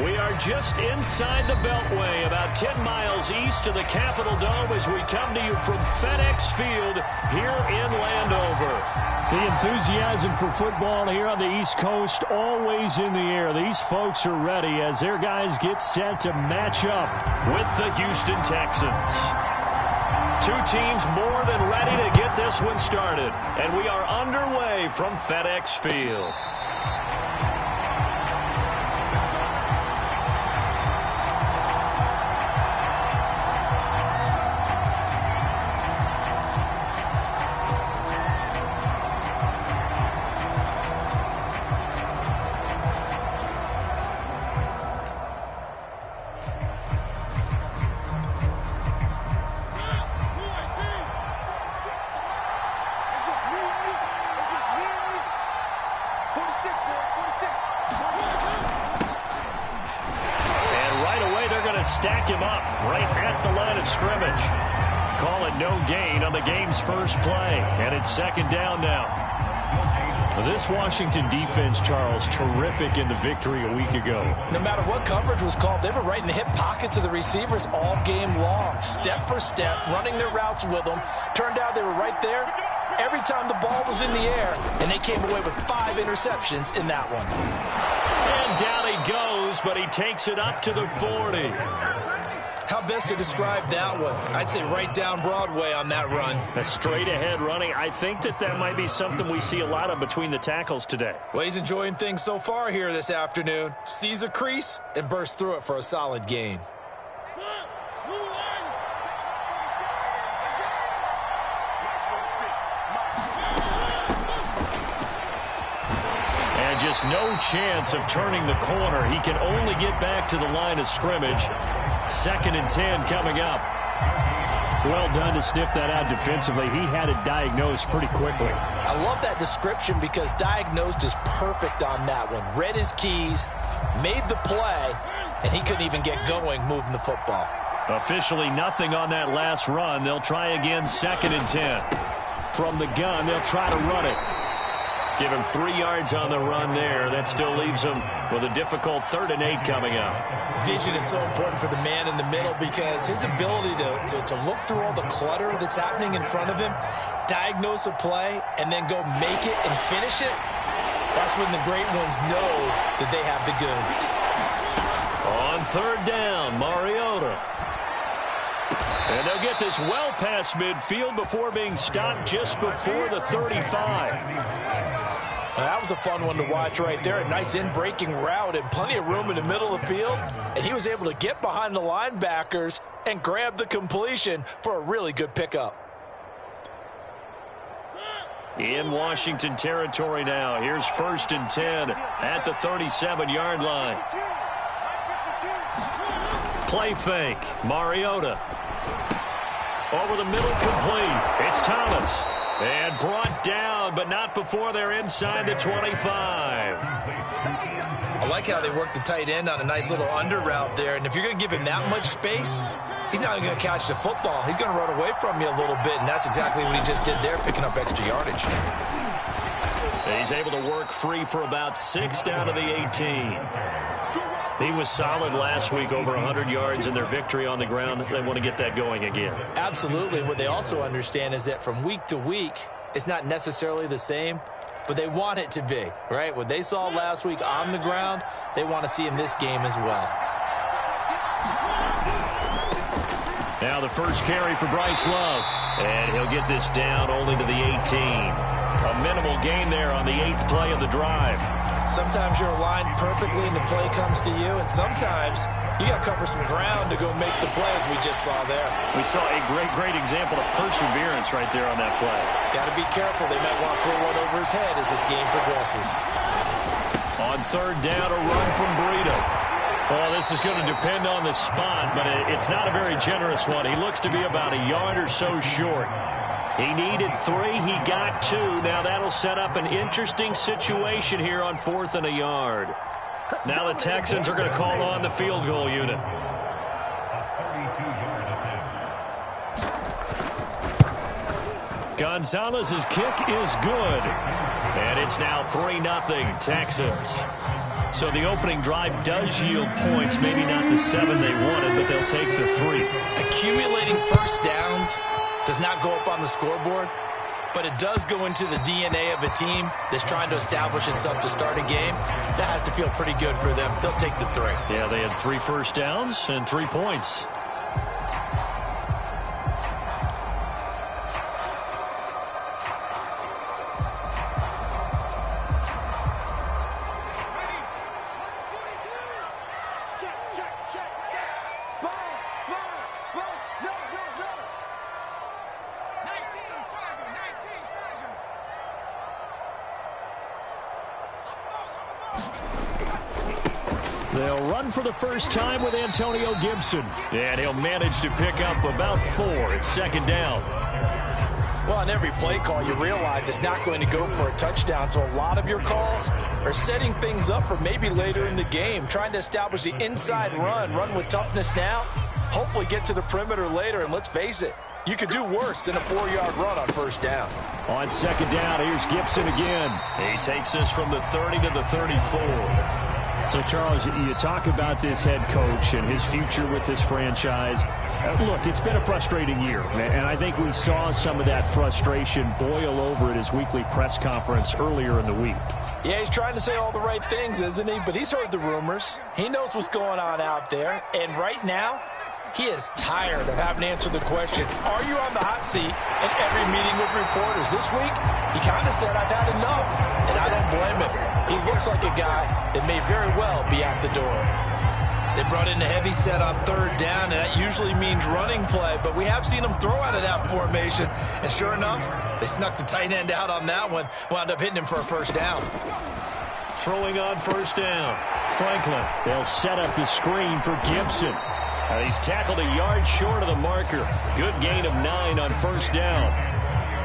We are just inside the Beltway, about 10 miles east of the Capitol Dome as we come to you from FedEx Field here in Landover. The enthusiasm for football here on the East Coast always in the air. These folks are ready as their guys get set to match up with the Houston Texans. Two teams more than ready to get this one started, and we are underway from FedEx Field. Stack him up right at the line of scrimmage. Call it no gain on the game's first play, and it's second down now. This Washington defense, Charles, terrific in the victory a week ago. No matter what coverage was called, they were right in the hip pockets of the receivers all game long, step for step, running their routes with them. Turned out they were right there every time the ball was in the air, and they came away with 5 interceptions in that one. And down he goes, but he takes it up to the 40. How best to describe that one? I'd say right down Broadway on that run. A straight ahead running. I think that might be something we see a lot of between the tackles today. Well, he's enjoying things so far here this afternoon. Sees a crease and bursts through it for a solid gain. And just no chance of turning the corner. He can only get back to the line of scrimmage. 2nd and 10 coming up. Well done to sniff that out defensively. He had it diagnosed pretty quickly. I love that description because diagnosed is perfect on that one. Read his keys, made the play, and he couldn't even get going moving the football. Officially nothing on that last run. They'll try again 2nd and 10. From the gun, they'll try to run it. Give him 3 yards on the run there. That still leaves him with a difficult 3rd and 8 coming up. Vision is so important for the man in the middle because his ability to look through all the clutter that's happening in front of him, diagnose a play, and then go make it and finish it, that's when the great ones know that they have the goods. On 3rd down, Mariota. And they'll get this well past midfield before being stopped just before the 35. That was a fun one to watch right there. A nice in-breaking route and plenty of room in the middle of the field. And he was able to get behind the linebackers and grab the completion for a really good pickup. In Washington territory now. Here's 1st and 10 at the 37-yard line. Play fake. Mariota. Over the middle, complete. It's Thomas. And brought down, but not before they're inside the 25. I like how they work the tight end on a nice little under route there. And if you're going to give him that much space, he's not going to catch the football. He's going to run away from you a little bit, and that's exactly what he just did there, picking up extra yardage. He's able to work free for about 6 down to the 18. He was solid last week, over 100 yards in their victory on the ground. They want to get that going again. Absolutely. What they also understand is that from week to week, it's not necessarily the same, but they want it to be, right? What they saw last week on the ground, they want to see in this game as well. Now the first carry for Bryce Love, and he'll get this down only to the 18. A minimal gain there on the 8th play of the drive. Sometimes you're aligned perfectly and the play comes to you, and sometimes you got to cover some ground to go make the play, as we just saw there. We saw a great example of perseverance right there on that play. Got to be careful. They might want to throw one over his head as this game progresses. On 3rd down, a run from Breida. Well, this is going to depend on the spot, but it's not a very generous one. He looks to be about a yard or so short. He needed 3. He got 2. Now that'll set up an interesting situation here on 4th and a yard. Now the Texans are going to call on the field goal unit. Gonzalez's kick is good. And it's now 3-0 Texans. So the opening drive does yield points, maybe not the 7 they wanted, but they'll take the 3. Accumulating first downs does not go up on the scoreboard, but it does go into the DNA of a team that's trying to establish itself to start a game. That has to feel pretty good for them. They'll take the 3. Yeah, they had 3 first downs and 3 points. They'll run for the first time with Antonio Gibson. And he'll manage to pick up about 4. It's second down. Well, on every play call, you realize it's not going to go for a touchdown. So a lot of your calls are setting things up for maybe later in the game, trying to establish the inside run with toughness now, hopefully get to the perimeter later. And let's face it, you could do worse than a 4-yard run on first down. On second down, here's Gibson again. He takes us from the 30 to the 34. So, Charles, you talk about this head coach and his future with this franchise. Look, it's been a frustrating year, and I think we saw some of that frustration boil over at his weekly press conference earlier in the week. Yeah, he's trying to say all the right things, isn't he? But he's heard the rumors. He knows what's going on out there. And right now, he is tired of having to answer the question, are you on the hot seat in every meeting with reporters? This week, he kind of said, I've had enough, and I don't blame him. He looks like a guy that may very well be out the door. They brought in a heavy set on third down, and that usually means running play, but we have seen them throw out of that formation, and sure enough, they snuck the tight end out on that one, wound up hitting him for a first down. Throwing on first down, Franklin. They'll set up the screen for Gibson. He's tackled a yard short of the marker. Good gain of 9 on first down.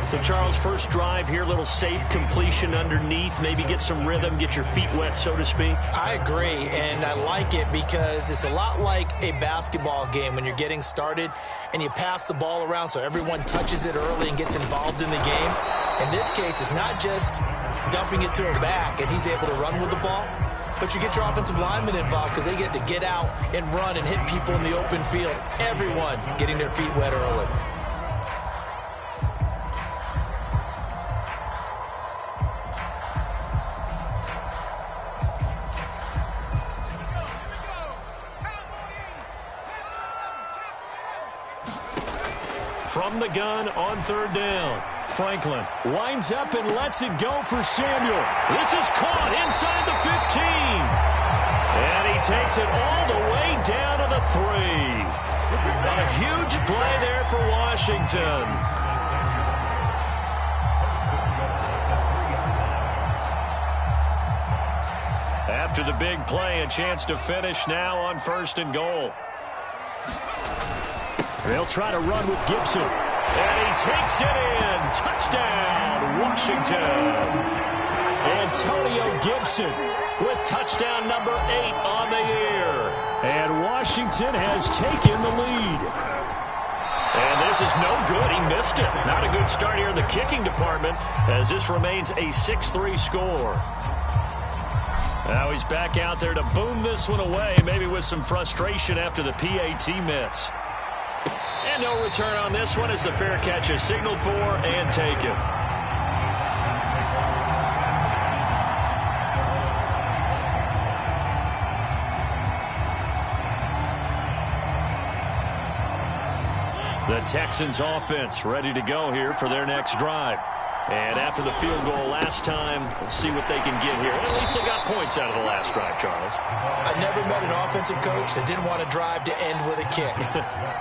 So, Charles, first drive here, little safe completion underneath, maybe get some rhythm, get your feet wet, so to speak. I agree, and I like it because it's a lot like a basketball game when you're getting started and you pass the ball around so everyone touches it early and gets involved in the game. In this case, it's not just dumping it to a back and he's able to run with the ball, but you get your offensive linemen involved because they get to get out and run and hit people in the open field. Everyone getting their feet wet early. From the gun on third down, Franklin winds up and lets it go for Samuel. This is caught inside the 15. And he takes it all the way down to the 3. A huge play there for Washington. After the big play, a chance to finish now on first and goal. They'll try to run with Gibson. And he takes it in. Touchdown, Washington. Antonio Gibson with touchdown number 8 on the year. And Washington has taken the lead. And this is no good. He missed it. Not a good start here in the kicking department as this remains a 6-3 score. Now he's back out there to boom this one away, maybe with some frustration after the PAT miss. And no return on this one as the fair catch is signaled for and taken. The Texans offense ready to go here for their next drive. And after the field goal last time, we'll see what they can get here. At least they got points out of the last drive, Charles. I never met an offensive coach that didn't want to drive to end with a kick.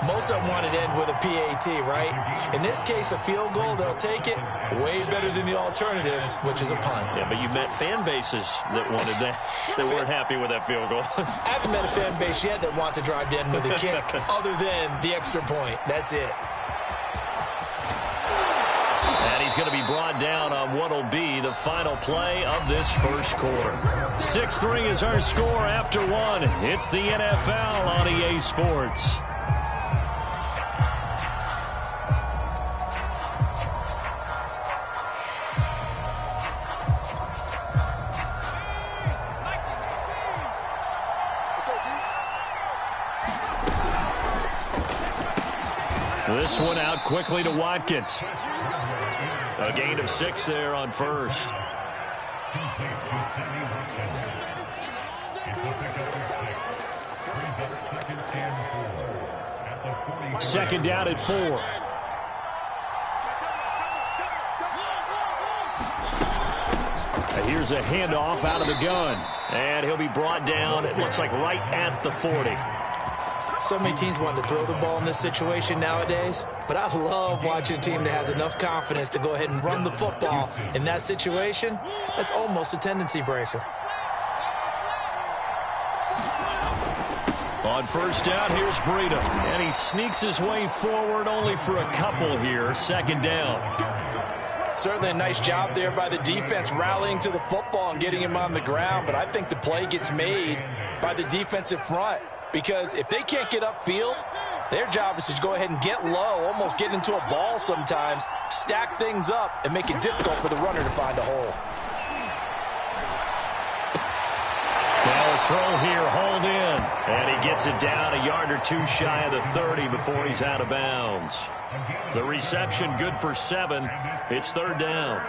Most of them wanted to end with a PAT, right? In this case, a field goal, they'll take it. Way better than the alternative, which is a punt. Yeah, but you met fan bases that wanted that, that weren't happy with that field goal. I haven't met a fan base yet that wants to drive to end with a kick other than the extra point. That's it. And he's going to be brought down on what will be the final play of this first quarter. 6-3 is our score after 1. It's the NFL on EA Sports. this one out quickly to Watkins. A gain of 6 there on first. Second down at 4. Here's a handoff out of the gun. And he'll be brought down, it looks like, right at the 40. So many teams want to throw the ball in this situation nowadays, but I love watching a team that has enough confidence to go ahead and run the football in that situation. That's almost a tendency breaker. On first down, here's Breida. And he sneaks his way forward only for a couple here. Second down. Certainly a nice job there by the defense rallying to the football and getting him on the ground, but I think the play gets made by the defensive front because if they can't get upfield, their job is to go ahead and get low, almost get into a ball sometimes, stack things up, and make it difficult for the runner to find a hole. Ball throw here, hauled in. And he gets it down a yard or 2 shy of the 30 before he's out of bounds. The reception good for 7. It's third down.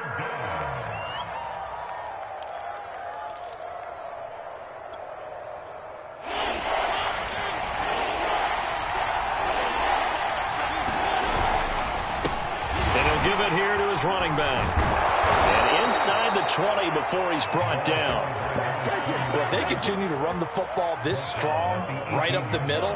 And he'll give it here to his running back. And inside the 20 before he's brought down. Well, if they continue to run the football this strong, right up the middle,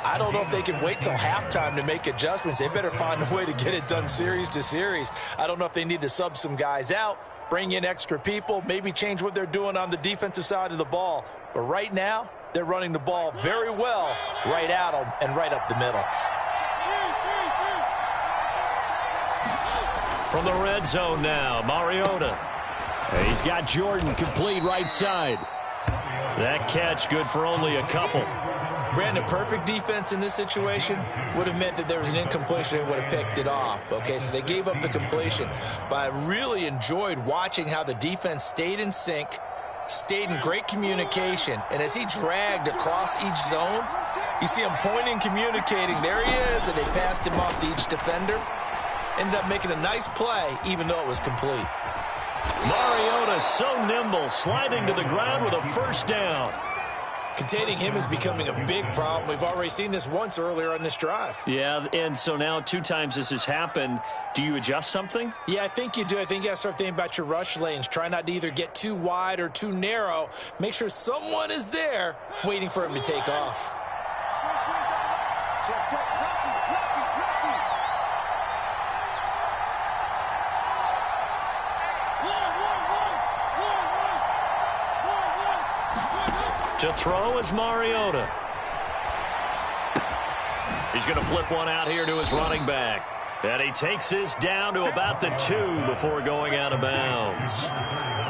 I don't know if they can wait till halftime to make adjustments. They better find a way to get it done series to series. I don't know if they need to sub some guys out, bring in extra people, maybe change what they're doing on the defensive side of the ball. But right now, they're running the ball very well right at them and right up the middle. From the red zone now, Mariota. And he's got Jordan complete right side. That catch good for only a couple. Brandon, perfect defense in this situation would have meant that there was an incompletion and would have picked it off. Okay, so they gave up the completion. But I really enjoyed watching how the defense stayed in sync, stayed in great communication, and as he dragged across each zone, you see him pointing, communicating. There he is, and they passed him off to each defender. Ended up making a nice play, even though it was complete. Mariota so nimble, sliding to the ground with a first down. Containing him is becoming a big problem. We've already seen this once earlier on this drive. Yeah, and so now 2 times this has happened. Do you adjust something? Yeah, I think you do. I think you got to start thinking about your rush lanes. Try not to either get too wide or too narrow. Make sure someone is there waiting for him to take off. To throw is Mariota. He's going to flip one out here to his running back. And he takes this down to about the 2 before going out of bounds.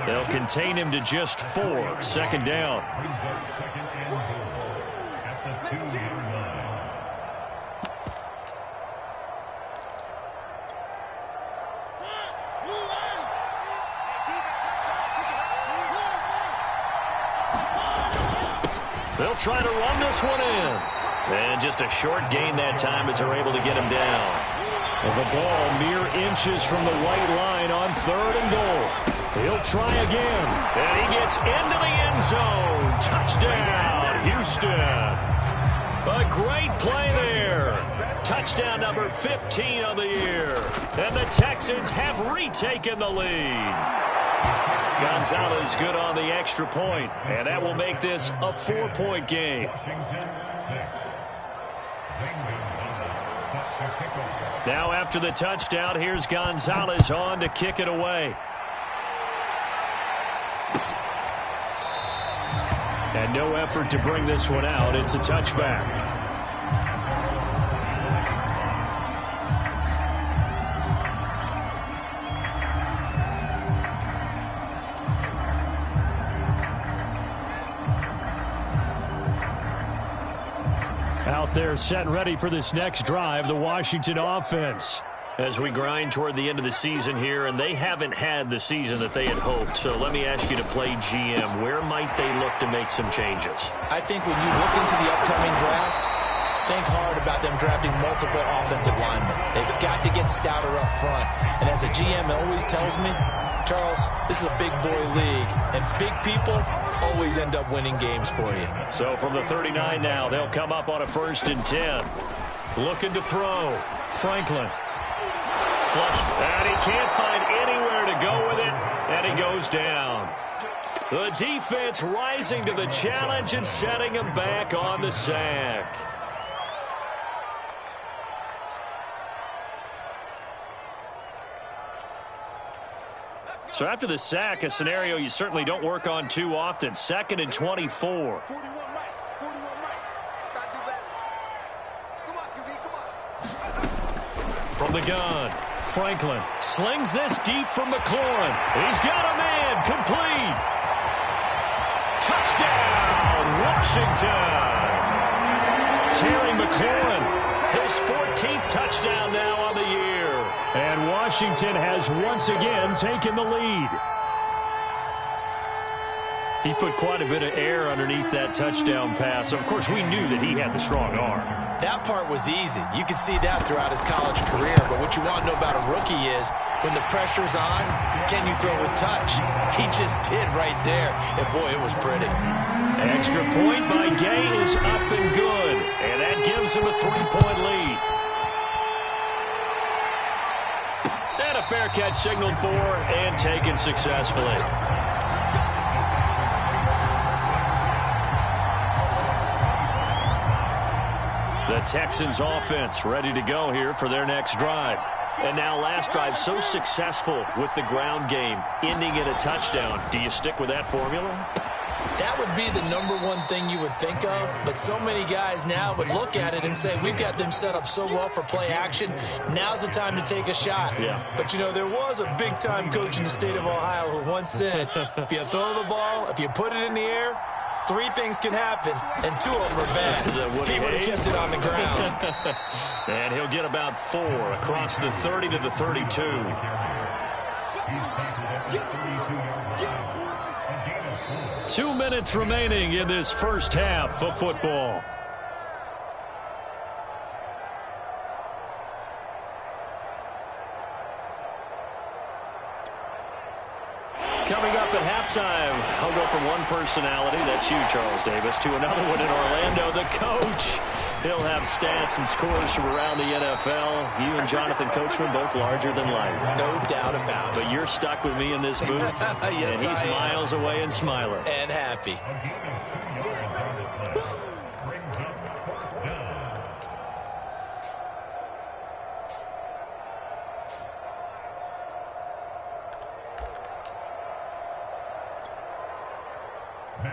They'll contain him to just 4. Second down. They'll try to run this one in. And just a short gain that time as they're able to get him down. Well, the ball mere inches from the white line on 3rd and goal. He'll try again. And he gets into the end zone. Touchdown, Houston. A great play there. Touchdown number 15 of the year. And the Texans have retaken the lead. Gonzalez good on the extra point, and that will make this a 4-point game. Now after the touchdown, here's Gonzalez on to kick it away. And no effort to bring this one out. It's a touchback. Out there set ready for this next drive, the Washington offense. As we grind toward the end of the season here, and they haven't had the season that they had hoped. So let me ask you to play GM. Where might they look to make some changes? I think when you look into the upcoming draft, think hard about them drafting multiple offensive linemen. They've got to get stouter up front. And as a GM always tells me, Charles, this is a big boy league, and big people always end up winning games for you. So from the 39 now, they'll come up on a 1st and 10. Looking to throw. Franklin. Flush. And he can't find anywhere to go with it, and he goes down. The defense rising to the challenge and setting him back on the sack. So after the sack, a scenario you certainly don't work on too often. 2nd and 24. From the gun, Franklin slings this deep from McLaurin. He's got a man, complete. Touchdown, Washington. Terry McLaurin, his 14th touchdown now on the year. And Washington has once again taken the lead. He put quite a bit of air underneath that touchdown pass. Of course, we knew that he had the strong arm. That part was easy. You could see that throughout his college career. But what you want to know about a rookie is when the pressure's on, can you throw with touch? He just did right there. And, boy, it was pretty. Extra point by Gay is up and good. And that gives him a 3-point lead. And a fair catch signaled for and taken successfully. The Texans offense ready to go here for their next drive. And now last drive so successful with the ground game, ending in a touchdown. Do you stick with that formula? That would be the #1 thing you would think of, but so many guys now would look at it and say, we've got them set up so well for play action, now's the time to take a shot. Yeah. But, you know, there was a big-time coach in the state of Ohio who once said, if you throw the ball, if you put it in the air, 3 things can happen, and 2 of them are bad. He would have kept it on the ground. And he'll get about 4 across the 30 to the 32. 2 minutes remaining in this first half of football. Coming up at halftime, I'll go from one personality, that's you, Charles Davis, to another one in Orlando, the coach. He'll have stats and scores from around the NFL. You and Jonathan Coachman, both larger than life. No doubt about it. But you're stuck with me in this booth, yes, and he's miles away and smiling. And happy.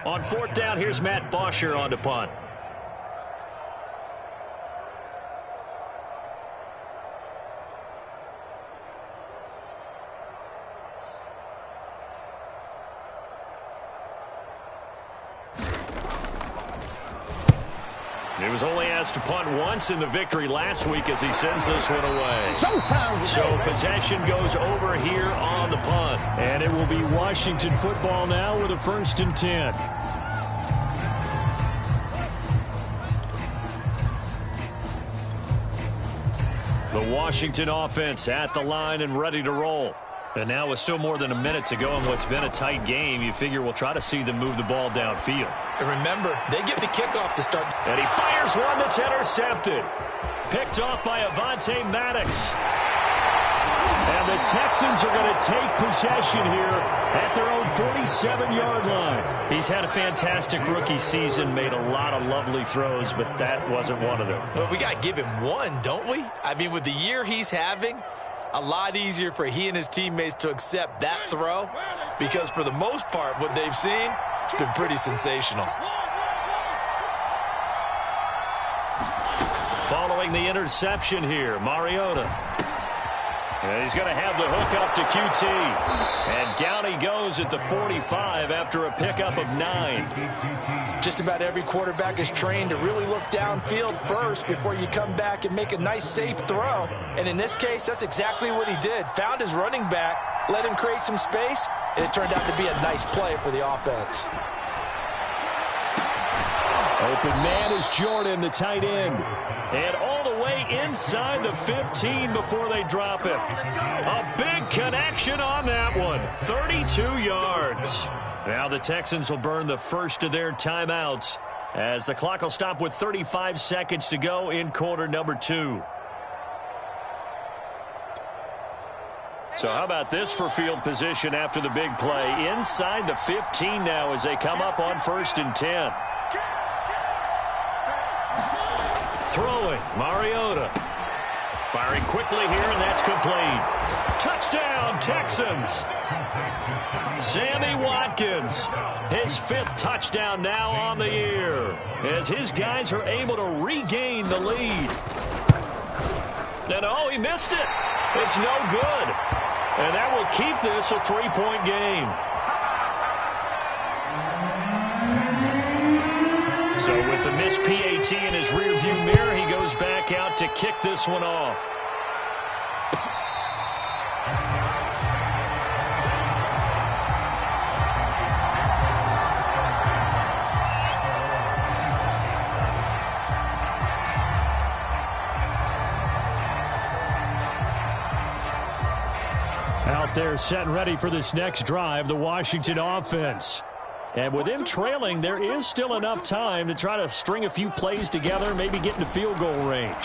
On 4th down, here's Matt Bosher on to punt. He was only asked to punt once in the victory last week as he sends this one away. So possession goes over here on the punt. And it will be Washington football now with a 1st and 10. The Washington offense at the line and ready to roll. And now with still more than a minute to go in what's been a tight game, you figure we'll try to see them move the ball downfield. And remember, they get the kickoff to start. And he fires one that's intercepted. Picked off by Avonte Maddox. And the Texans are going to take possession here at their own 47-yard line. He's had a fantastic rookie season, made a lot of lovely throws, but that wasn't one of them. Well, we got to give him one, don't we? I mean, with the year he's having, a lot easier for he and his teammates to accept that throw because for the most part, what they've seen, it's been pretty sensational. Following the interception here, Mariota. And he's going to have the hook up to QT. And down he goes at the 45 after a pickup of 9. Just about every quarterback is trained to really look downfield first before you come back and make a nice, safe throw. And in this case, that's exactly what he did. Found his running back, let him create some space, and it turned out to be a nice play for the offense. Open man is Jordan, the tight end. And all the way inside the 15 before they drop it. A big connection on that one. 32 yards. Now the Texans will burn the first of their timeouts as the clock will stop with 35 seconds to go in quarter number 2. So how about this for field position after the big play? Inside the 15 now as they come up on 1st and 10. Throwing, Mariota. Firing quickly here, and that's complete. Touchdown, Texans. Sammy Watkins, his 5th touchdown now on the year, as his guys are able to regain the lead. And oh, he missed it. It's no good. And that will keep this a 3-point game. So with the missed PAT in his rearview mirror, he goes back out to kick this one off. Out there set and ready for this next drive, the Washington offense. And with them trailing, there is still enough time to try to string a few plays together, maybe get into field goal range.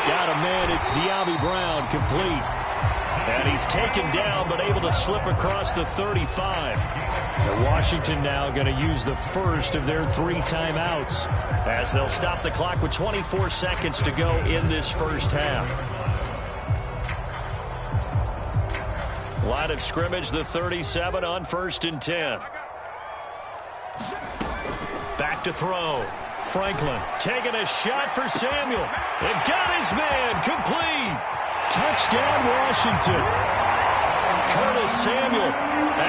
Got a man, it's De'Ami Brown, complete. And he's taken down, but able to slip across the 35. And Washington now going to use the first of their 3 timeouts, as they'll stop the clock with 24 seconds to go in this first half. Line of scrimmage, the 37 on 1st and 10. Back to throw. Franklin taking a shot for Samuel. And got his man, complete. Touchdown, Washington. Curtis Samuel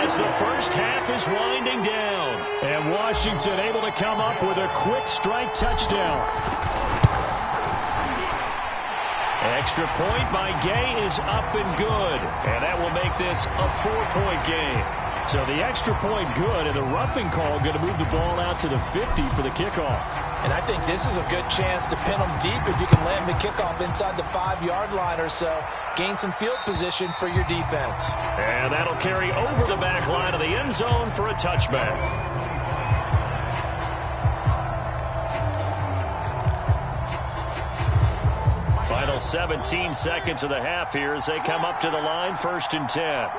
as the first half is winding down. And Washington able to come up with a quick strike touchdown. Extra point by Gay is up and good. And that will make this a 4-point game. So the extra point good, and the roughing call going to move the ball out to the 50 for the kickoff. And I think this is a good chance to pin them deep if you can land the kickoff inside the 5-yard line or so. Gain some field position for your defense. And that'll carry over the back line of the end zone for a touchback. Final 17 seconds of the half here as they come up to the line, 1st and 10.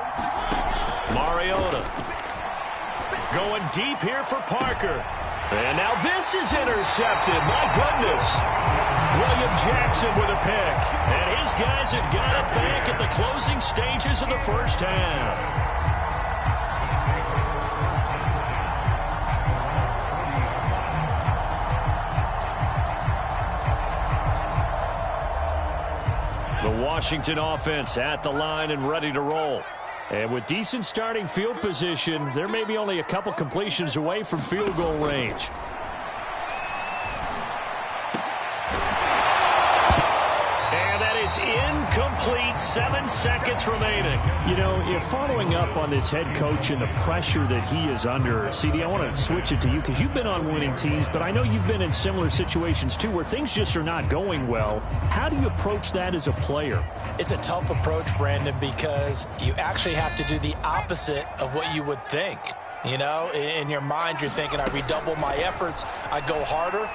Mariota going deep here for Parker. And now this is intercepted. My goodness. William Jackson with a pick. And his guys have got it back at the closing stages of the first half. The Washington offense at the line and ready to roll. And with decent starting field position, there may be only a couple completions away from field goal range. And that is incomplete. 7 seconds remaining. You know, if following up on this head coach and the pressure that he is under, CD, I want to switch it to you because you've been on winning teams, but I know you've been in similar situations too where things just are not going well. How do you approach that as a player? It's a tough approach, Brandon, because you actually have to do the opposite of what you would think. You know, in your mind, you're thinking, I redouble my efforts, I go harder.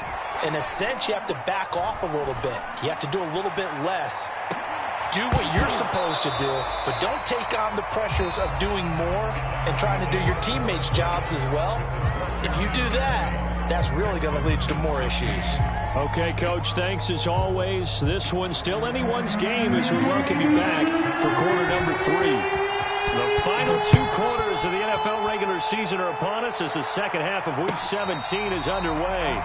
In a sense, you have to back off a little bit. You have to do a little bit less. Do what you're supposed to do, but don't take on the pressures of doing more and trying to do your teammates' jobs as well. If you do that, that's really going to lead to more issues. Okay, Coach, thanks as always. This one's still anyone's game as we welcome you back for quarter number 3. The final 2 quarters of the NFL regular season are upon us as the second half of Week 17 is underway.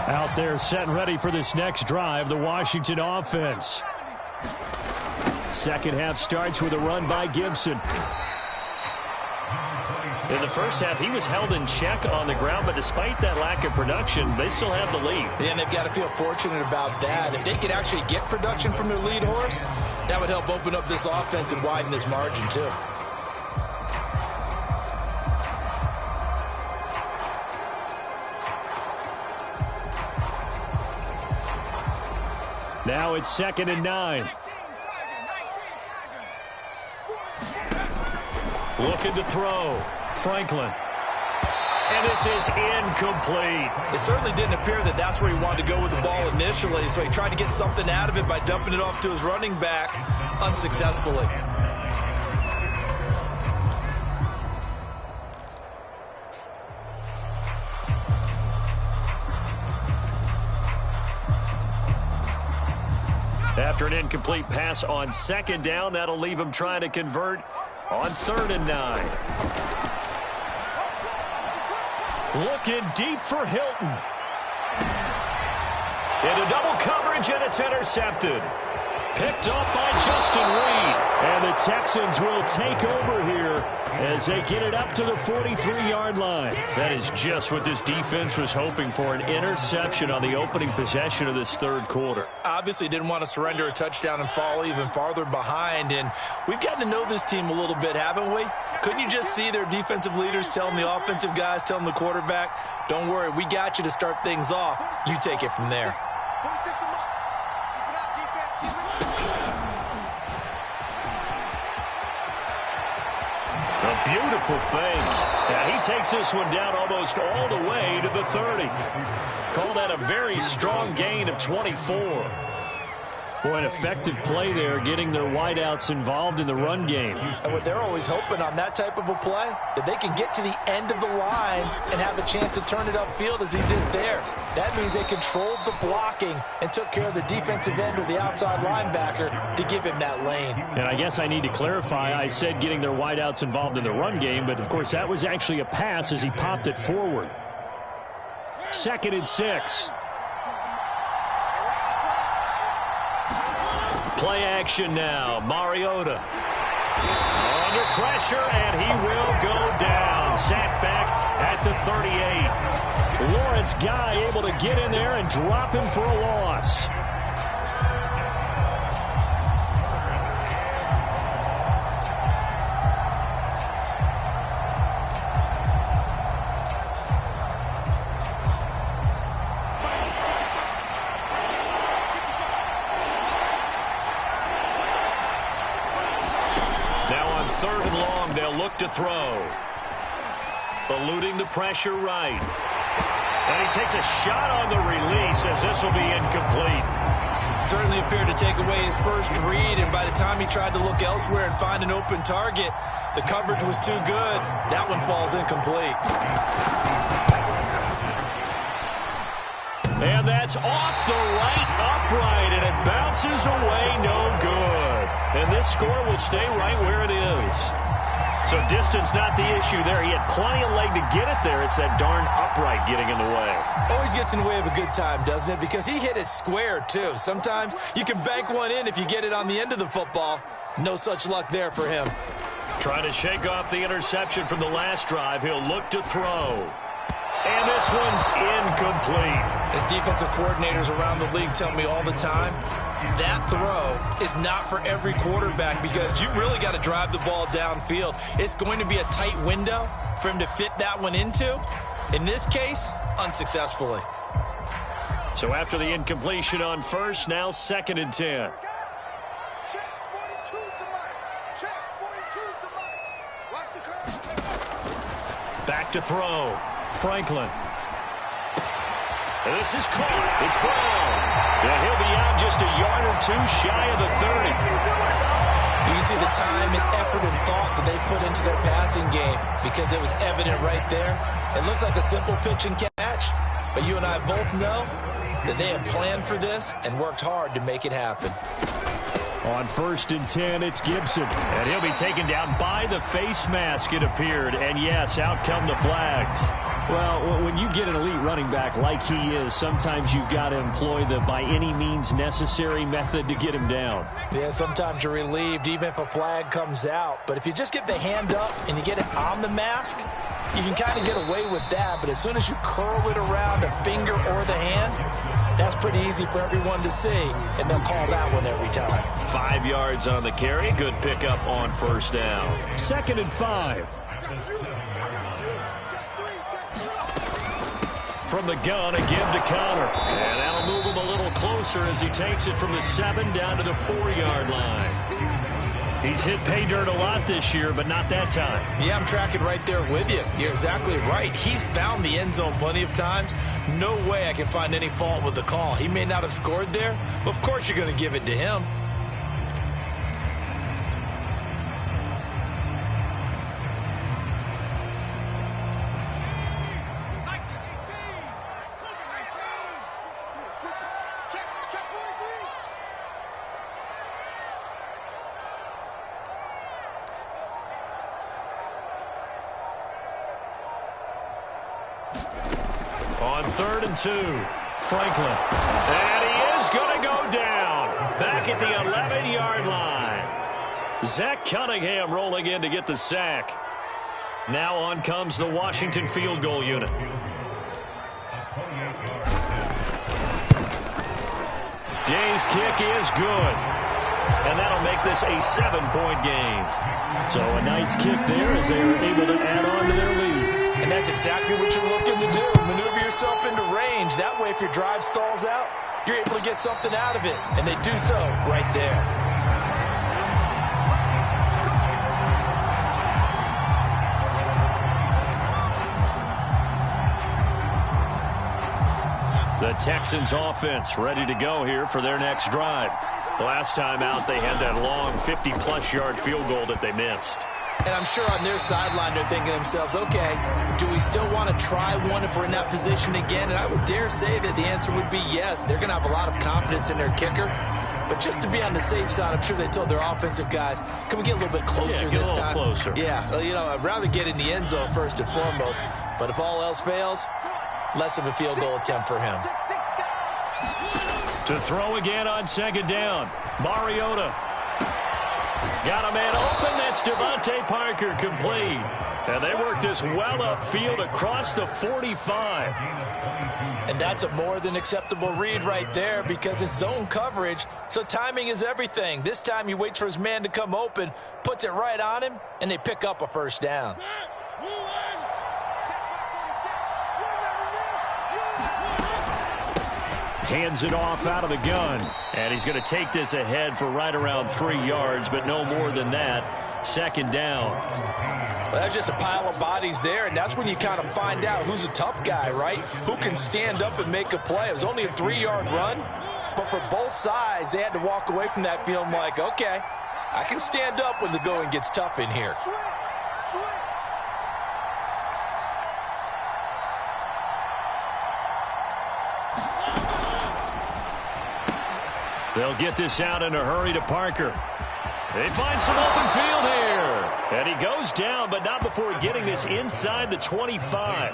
Out there set and ready for this next drive, the Washington offense. Second half starts with a run by Gibson. In the first half, he was held in check on the ground, but despite that lack of production, they still have the lead. And they've got to feel fortunate about that. If they could actually get production from their lead horse, that would help open up this offense and widen this margin too. Now it's 2nd and 9. Looking to throw. Franklin. And this is incomplete. It certainly didn't appear that that's where he wanted to go with the ball initially, so he tried to get something out of it by dumping it off to his running back unsuccessfully. After an incomplete pass on 2nd down, that'll leave him trying to convert on 3rd and 9. Looking deep for Hilton. Into double coverage, and it's intercepted. Picked up by Justin Reed. And the Texans will take over here as they get it up to the 43-yard line. That is just what this defense was hoping for, an interception on the opening possession of this 3rd quarter. Obviously didn't want to surrender a touchdown and fall even farther behind, and we've gotten to know this team a little bit, haven't we? Couldn't you just see their defensive leaders telling the offensive guys, telling the quarterback, don't worry, we got you to start things off. You take it from there. A beautiful fake. Now he takes this one down almost all the way to the 30. Call that a very strong gain of 24. Boy, an effective play there, getting their wideouts involved in the run game. And what they're always hoping on that type of a play, that they can get to the end of the line and have a chance to turn it upfield as he did there. That means they controlled the blocking and took care of the defensive end or the outside linebacker to give him that lane. And I guess I need to clarify, I said getting their wideouts involved in the run game, but of course that was actually a pass as he popped it forward. 2nd and 6. Play action now. Mariota under pressure, and he will go down. Sacked back at the 38. Lawrence Guy able to get in there and drop him for a loss. Third and long, they'll look to throw. Eluding the pressure right. And he takes a shot on the release as this will be incomplete. Certainly appeared to take away his first read, and by the time he tried to look elsewhere and find an open target, the coverage was too good. That one falls incomplete. And that's off the right upright, and it bounces away, no good. And this score will stay right where it is. So distance not the issue there. He had plenty of leg to get it there. It's that darn upright getting in the way. Always gets in the way of a good time, doesn't it? Because he hit it square, too. Sometimes you can bank one in if you get it on the end of the football. No such luck there for him. Trying to shake off the interception from the last drive. He'll look to throw. And this one's incomplete. As defensive coordinators around the league tell me all the time, that throw is not for every quarterback because you've really got to drive the ball downfield. It's going to be a tight window for him to fit that one into. In this case, unsuccessfully. So after the incompletion on first, now 2nd and 10. Back to throw. Franklin. And this is caught. It's Brown. And he'll be out just a yard or two shy of the 30. You can see the time and effort and thought that they put into their passing game because it was evident right there. It looks like a simple pitch and catch, but you and I both know that they have planned for this and worked hard to make it happen. On 1st and 10, it's Gibson. And he'll be taken down by the face mask, it appeared. And yes, out come the flags. Well, when you get an elite running back like he is, sometimes you've got to employ the by any means necessary method to get him down. Yeah, sometimes you're relieved even if a flag comes out. But if you just get the hand up and you get it on the mask, you can kind of get away with that. But as soon as you curl it around a finger or the hand, that's pretty easy for everyone to see. And they'll call that one every time. 5 yards on the carry. Good pickup on first down. 2nd and 5. From the gun, a give to Connor. And that'll move him a little closer as he takes it from the 7 down to the 4-yard line. He's hit pay dirt a lot this year, but not that time. Yeah, I'm tracking right there with you. You're exactly right. He's found the end zone plenty of times. No way I can find any fault with the call. He may not have scored there, but of course you're going to give it to him. On 3rd and 2, Franklin. And he is going to go down. Back at the 11-yard line. Zach Cunningham rolling in to get the sack. Now on comes the Washington field goal unit. Day's kick is good. And that'll make this a 7-point game. So a nice kick there as they are able to add on to their lead. And that's exactly what you're looking to do. Maneuver yourself into range. That way, if your drive stalls out, you're able to get something out of it. And they do so right there. The Texans offense ready to go here for their next drive. Last time out, they had that long 50-plus yard field goal that they missed. And I'm sure on their sideline they're thinking to themselves, okay, do we still want to try one if we're in that position again? And I would dare say that the answer would be yes. They're going to have a lot of confidence in their kicker. But just to be on the safe side, I'm sure they told their offensive guys, can we get a little bit closer this time? Closer. Yeah, well, you know, I'd rather get in the end zone first and foremost. But if all else fails, less of a field goal attempt for him. To throw again on 2nd down, Mariota. Got a man open. That's Devontae Parker complete. And they work this well upfield across the 45. And that's a more than acceptable read right there because it's zone coverage. So timing is everything. This time he waits for his man to come open, puts it right on him, and they pick up a first down. Hands it off out of the gun. And he's going to take this ahead for right around 3 yards, but no more than that. 2nd down. Well, that's just a pile of bodies there, and that's when you kind of find out who's a tough guy, right? Who can stand up and make a play. It was only a 3-yard run, but for both sides, they had to walk away from that feeling like, okay, I can stand up when the going gets tough in here. They'll get this out in a hurry to Parker. They find some open field here. And he goes down, but not before getting this inside the 25.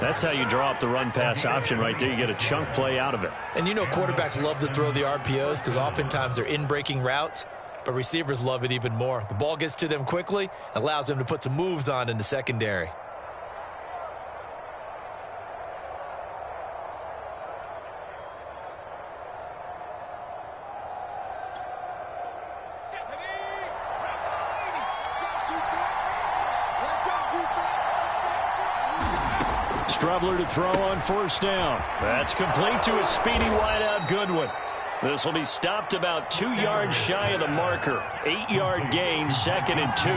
That's how you draw up the run-pass option right there. You get a chunk play out of it. And you know quarterbacks love to throw the RPOs because oftentimes they're in-breaking routes, but receivers love it even more. The ball gets to them quickly, allows them to put some moves on in the secondary. Strubler to throw on 1st down. That's complete to a speedy wideout Goodwin. This will be stopped about 2 yards shy of the marker. 8-yard gain, 2nd and 2.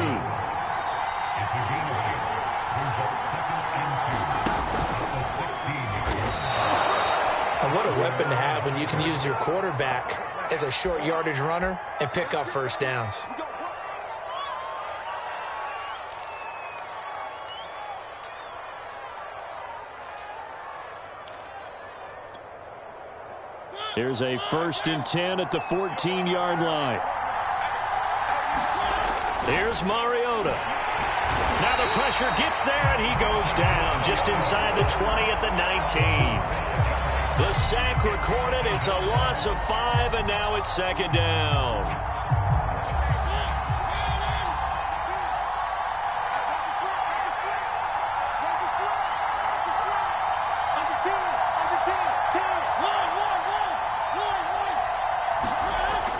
And what a weapon to have when you can use your quarterback as a short yardage runner and pick up first downs. Here's a 1st and 10 at the 14-yard line. Here's Mariota. Now the pressure gets there, and he goes down just inside the 20 at the 19. The sack recorded. It's a loss of 5, and now it's second down.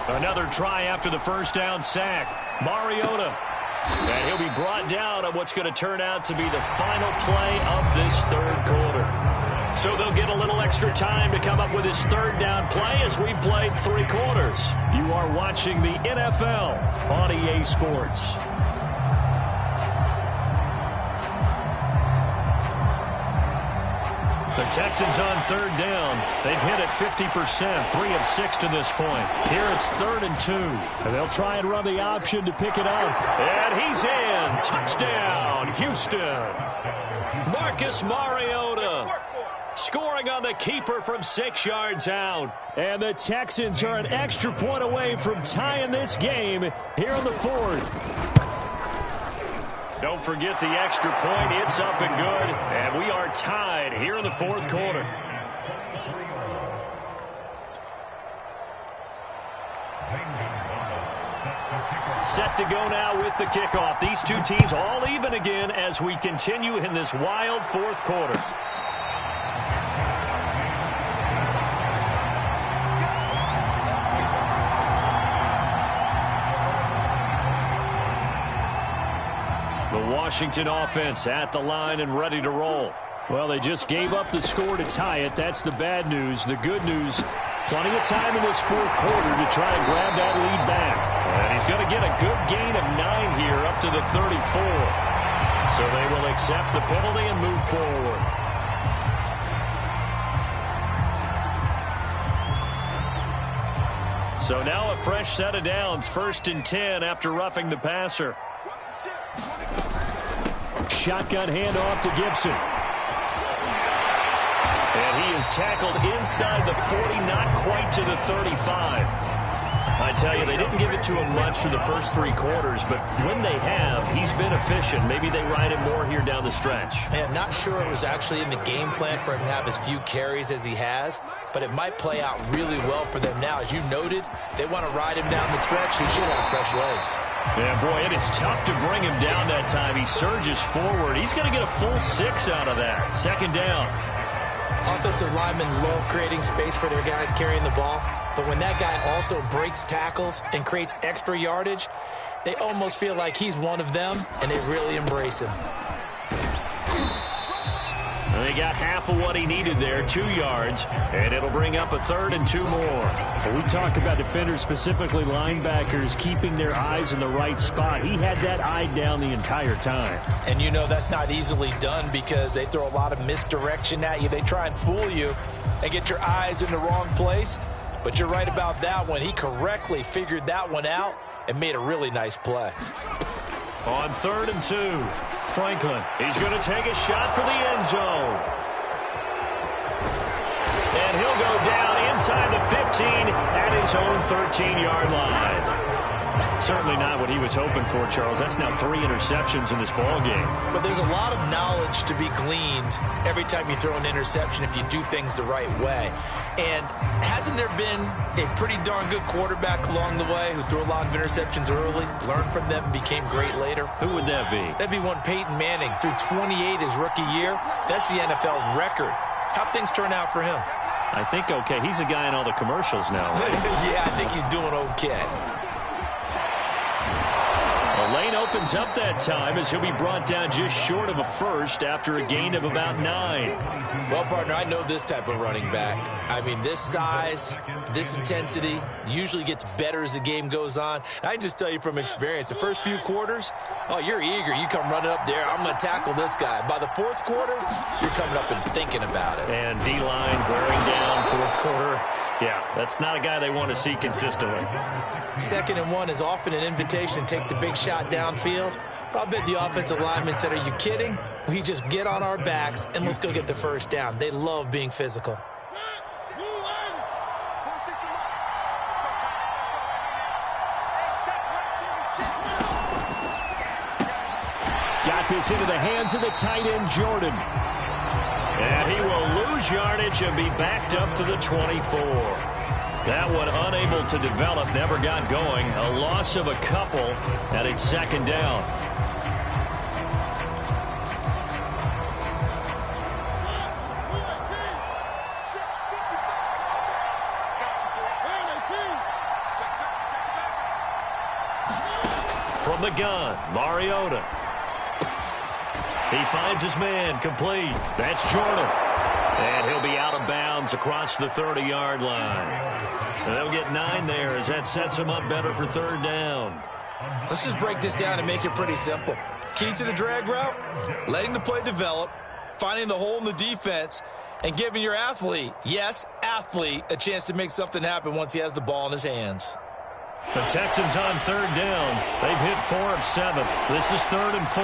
Another try after the first down sack. Mariota. And he'll be brought down on what's going to turn out to be the final play of this third quarter. So they'll get a little extra time to come up with his third down play as we've played 3 quarters. You are watching the NFL on EA Sports. The Texans on third down. They've hit it 50%, 3 of 6 to this point. Here it's 3rd and 2. And they'll try and run the option to pick it up. And he's in. Touchdown, Houston. Marcus Mariota scoring on the keeper from 6 yards out. And the Texans are an extra point away from tying this game here in the 4th. Don't forget the extra point. It's up and good. And we are tied here in the 4th quarter. Set to go now with the kickoff. These two teams all even again as we continue in this wild 4th quarter. Washington offense at the line and ready to roll. Well, they just gave up the score to tie it. That's the bad news. The good news, plenty of time in this 4th quarter to try and grab that lead back. And he's going to get a good gain of 9 here up to the 34. So they will accept the penalty and move forward. So now a fresh set of downs. 1st and 10 after roughing the passer. Shotgun handoff to Gibson. And he is tackled inside the 40, not quite to the 35. I tell you, they didn't give it to him much through the first 3 quarters, but when they have, he's been efficient. Maybe they ride him more here down the stretch. Yeah, not sure it was actually in the game plan for him to have as few carries as he has, but it might play out really well for them now. As you noted, they want to ride him down the stretch. He should have fresh legs. Yeah, boy, it is tough to bring him down that time. He surges forward. He's going to get a full 6 out of that. 2nd down. Offensive linemen love creating space for their guys carrying the ball, but when that guy also breaks tackles and creates extra yardage, they almost feel like he's one of them, and they really embrace him. They got half of what he needed there, 2 yards, and it'll bring up a 3rd and 2 more. When we talk about defenders, specifically linebackers, keeping their eyes in the right spot. He had that eye down the entire time. And you know that's not easily done because they throw a lot of misdirection at you. They try and fool you and get your eyes in the wrong place. But you're right about that one. He correctly figured that one out and made a really nice play. On 3rd and 2, Franklin. He's going to take a shot for the end zone. And he'll go down inside the 15 at his own 13-yard line. Certainly not what he was hoping for, Charles. That's now 3 interceptions in this ball game. But there's a lot of knowledge to be gleaned every time you throw an interception if you do things the right way. And hasn't there been a pretty darn good quarterback along the way who threw a lot of interceptions early, learned from them, and became great later? Who would that be? That'd be one Peyton Manning. Threw 28 his rookie year. That's the NFL record. How'd things turn out for him? I think okay. He's a guy in all the commercials now. Right? Yeah, I think he's doing okay. The lane opens up that time as he'll be brought down just short of a first after a gain of about 9. Well, partner, I know this type of running back. I mean, this size, this intensity usually gets better as the game goes on. And I can just tell you from experience, the first few quarters, oh, you're eager. You come running up there. I'm going to tackle this guy. By the 4th quarter, you're coming up and thinking about it. And D-line wearing down 4th quarter. Yeah, that's not a guy they want to see consistently. 2nd and 1 is often an invitation to take the big shot downfield. But I bet the offensive lineman said, are you kidding? We just get on our backs and let's go get the first down. They love being physical. Got this into the hands of the tight end, Jordan. And he will lose yardage and be backed up to the 24. That one unable to develop, never got going. A loss of a couple, and it's second down. From the gun, Mariota. He finds his man, complete. That's Jordan. And he'll be out of bounds across the 30-yard line. And they'll get 9 there as that sets him up better for third down. Let's just break this down and make it pretty simple. Key to the drag route, letting the play develop, finding the hole in the defense, and giving your athlete, yes, athlete, a chance to make something happen once he has the ball in his hands. The Texans on third down. They've hit 4 of 7. This is 3rd and 4.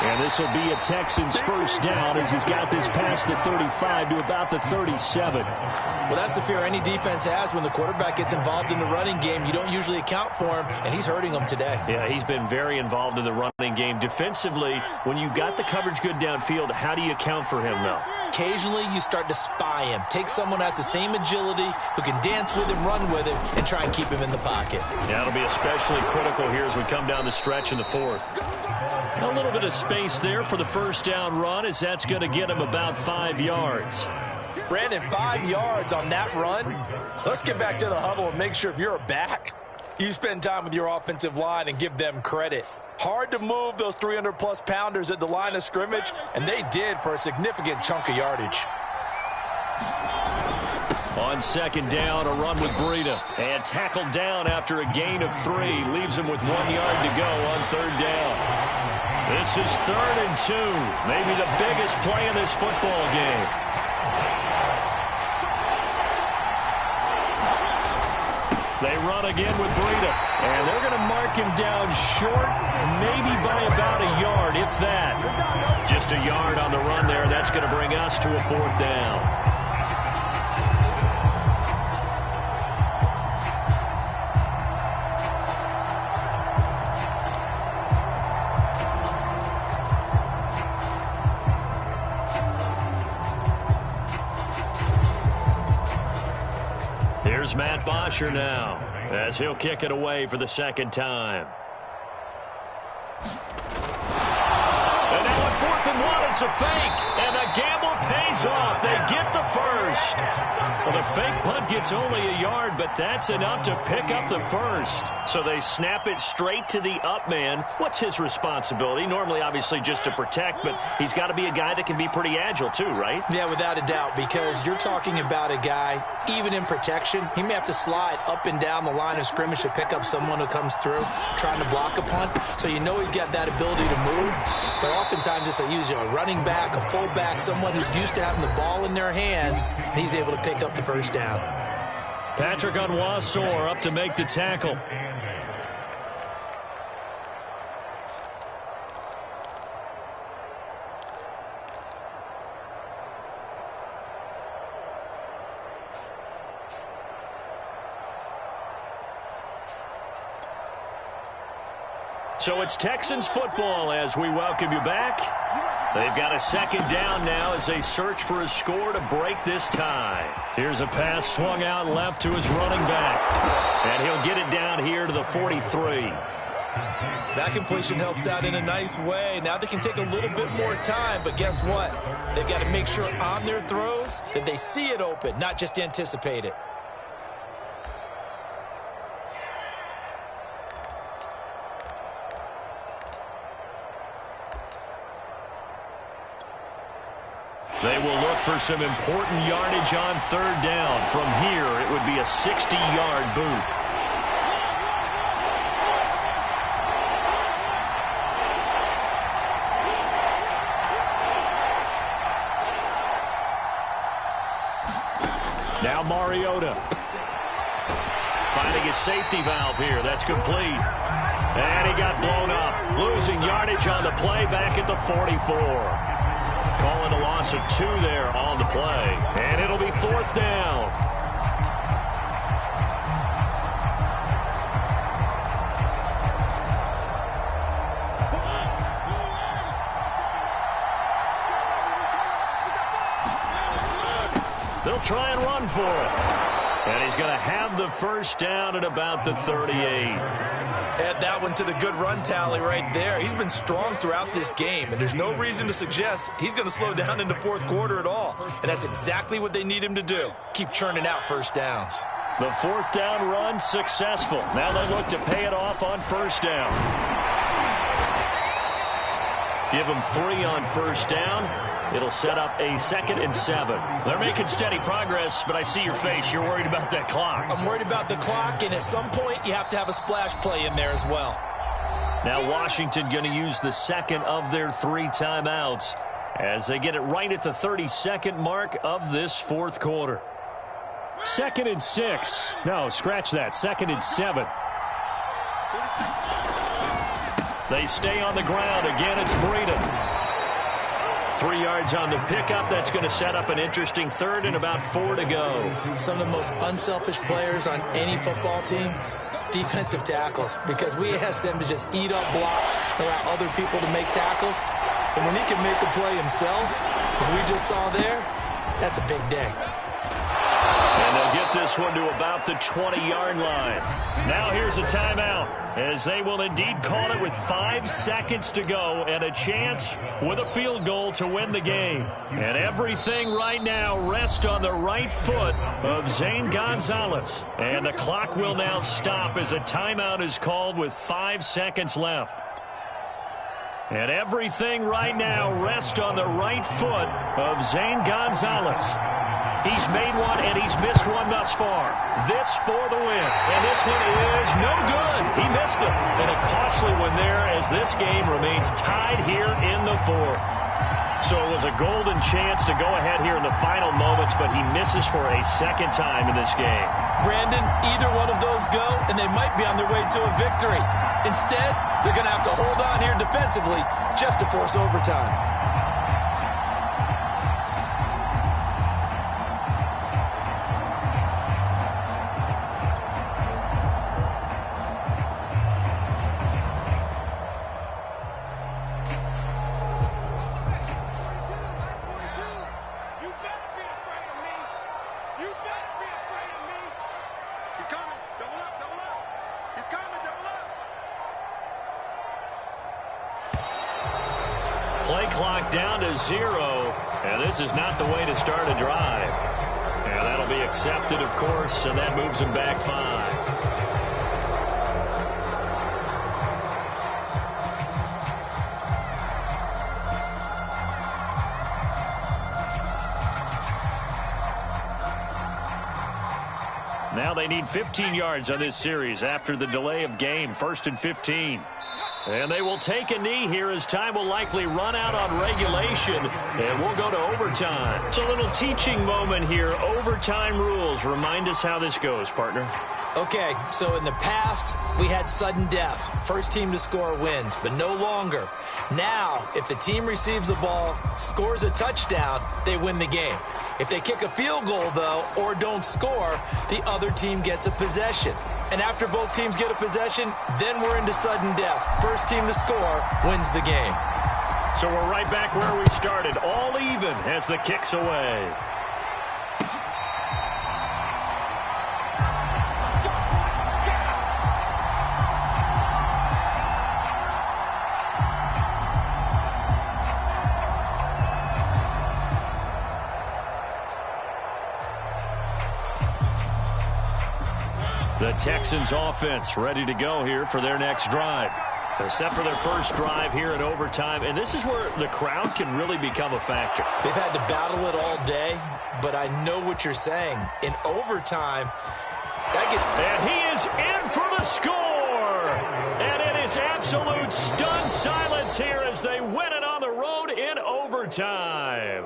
And this will be a Texans first down as he's got this past the 35 to about the 37. Well, that's the fear any defense has when the quarterback gets involved in the running game. You don't usually account for him, and he's hurting them today. Yeah, he's been very involved in the running game. Defensively, when you got the coverage good downfield, how do you account for him, though? Occasionally, you start to spy him. Take someone who has the same agility, who can dance with him, run with him, and try and keep him in the pocket. Yeah, it'll be especially critical here as we come down the stretch in the 4th. A little bit of space there for the first down run as that's going to get him about 5 yards. Brandon, 5 yards on that run. Let's get back to the huddle and make sure if you're a back, you spend time with your offensive line and give them credit. Hard to move those 300-plus pounders at the line of scrimmage, and they did for a significant chunk of yardage. On second down, a run with Breida. And tackled down after a gain of 3. Leaves him with 1 yard to go on third down. This is 3rd and 2. Maybe the biggest play in this football game. They run again with Breida. And they're going to mark him down short, maybe by about a yard, if that. Just a yard on the run there. That's going to bring us to a 4th down. Here's Matt Bosher now as he'll kick it away for the second time. And now on 4th and 1, it's a fake. And the gamble pays off. They get the first. Well, the fake punt gets only a yard, but that's enough to pick up the first. So they snap it straight to the up man. What's his responsibility? Normally, obviously, just to protect, but he's got to be a guy that can be pretty agile too, right? Yeah, without a doubt, because you're talking about a guy, even in protection, he may have to slide up and down the line of scrimmage to pick up someone who comes through trying to block a punt. So you know he's got that ability to move. But oftentimes, just use a running back, a fullback, someone who's used to having the ball in their hands, and he's able to pick up the first down. Patrick Onwuasor up to make the tackle. So it's Texans football as we welcome you back. They've got a second down now as they search for a score to break this tie. Here's a pass swung out left to his running back. And he'll get it down here to the 43. That completion helps out in a nice way. Now they can take a little bit more time, but guess what? They've got to make sure on their throws that they see it open, not just anticipate it. They will look for some important yardage on third down. From here, it would be a 60-yard boot. Now Mariota. Finding his safety valve here. That's complete. And he got blown up. Losing yardage on the play back at the 44. Calling a loss of 2 there on the play. And it'll be 4th down. They'll try and run for it. And he's going to have the first down at about the 38. Add that one to the good run tally right there. He's been strong throughout this game, and there's no reason to suggest he's going to slow down in the fourth quarter at all. And that's exactly what they need him to do. Keep churning out first downs. The fourth down run successful. Now they look to pay it off on first down. Give him 3 on first down. It'll set up a 2nd and 7. They're making steady progress, but I see your face. You're worried about that clock. I'm worried about the clock, and at some point you have to have a splash play in there as well. Now Washington going to use the second of their 3 timeouts as they get it right at the 32nd mark of this fourth quarter. 2nd and 6. No, scratch that. 2nd and 7. They stay on the ground. Again, it's Breeden. 3 yards on the pickup. That's going to set up an interesting 3rd and about 4 to go. Some of the most unselfish players on any football team, defensive tackles, because we ask them to just eat up blocks, allow other people to make tackles. And when he can make a play himself, as we just saw there, that's a big day. And they'll get this one to about the 20-yard line. Now here's a timeout, as they will indeed call it with 5 seconds to go and a chance with a field goal to win the game. And everything right now rests on the right foot of Zane Gonzalez. And the clock will now stop as a timeout is called with 5 seconds left. And everything right now rests on the right foot of Zane Gonzalez. He's made one, and he's missed one thus far. This for the win. And this one is no good. He missed it. And a costly one there as this game remains tied here in the fourth. So it was a golden chance to go ahead here in the final moments, but he misses for a second time in this game. Brandon, either one of those go, and they might be on their way to a victory. Instead, they're going to have to hold on here defensively just to force overtime. Play clock down to 0, and this is not the way to start a drive. And that'll be accepted, of course, and that moves him back 5. Now they need 15 yards on this series after the delay of game. 1st and 15. And they will take a knee here as time will likely run out on regulation. And we'll go to overtime. It's a little teaching moment here. Overtime rules. Remind us how this goes, partner. Okay, so in the past, we had sudden death. First team to score wins, but no longer. Now, if the team receives the ball, scores a touchdown, they win the game. If they kick a field goal, though, or don't score, the other team gets a possession. And after both teams get a possession, then we're into sudden death. First team to score wins the game. So we're right back where we started, all even as the kick's away. The Texans offense ready to go here for their next drive. Except for their first drive here in overtime. And this is where the crowd can really become a factor. They've had to battle it all day, but I know what you're saying. In overtime, and he is in for the score. And it is absolute stunned silence here as they win it on the road in overtime.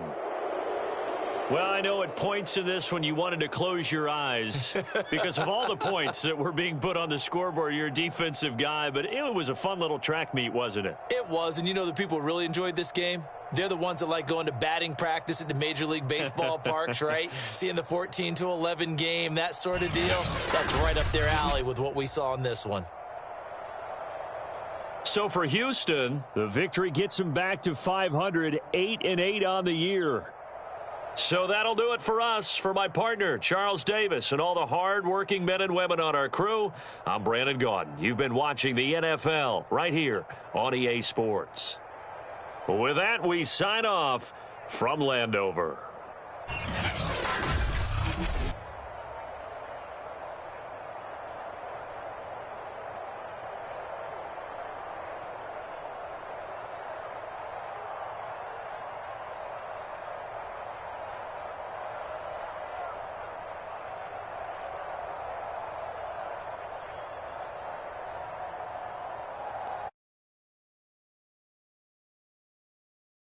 Well, I know at points in this when you wanted to close your eyes because of all the points that were being put on the scoreboard. You're a defensive guy, but it was a fun little track meet, wasn't it? It was, and you know the people who really enjoyed this game? They're the ones that like going to batting practice at the Major League Baseball parks, right? Seeing the 14-11 game, that sort of deal. That's right up their alley with what we saw in this one. So for Houston, the victory gets them back to 500, 8-8 on the year. So that'll do it for us. For my partner, Charles Davis, and all the hard-working men and women on our crew, I'm Brandon Gaudin. You've been watching the NFL right here on EA Sports. With that, we sign off from Landover.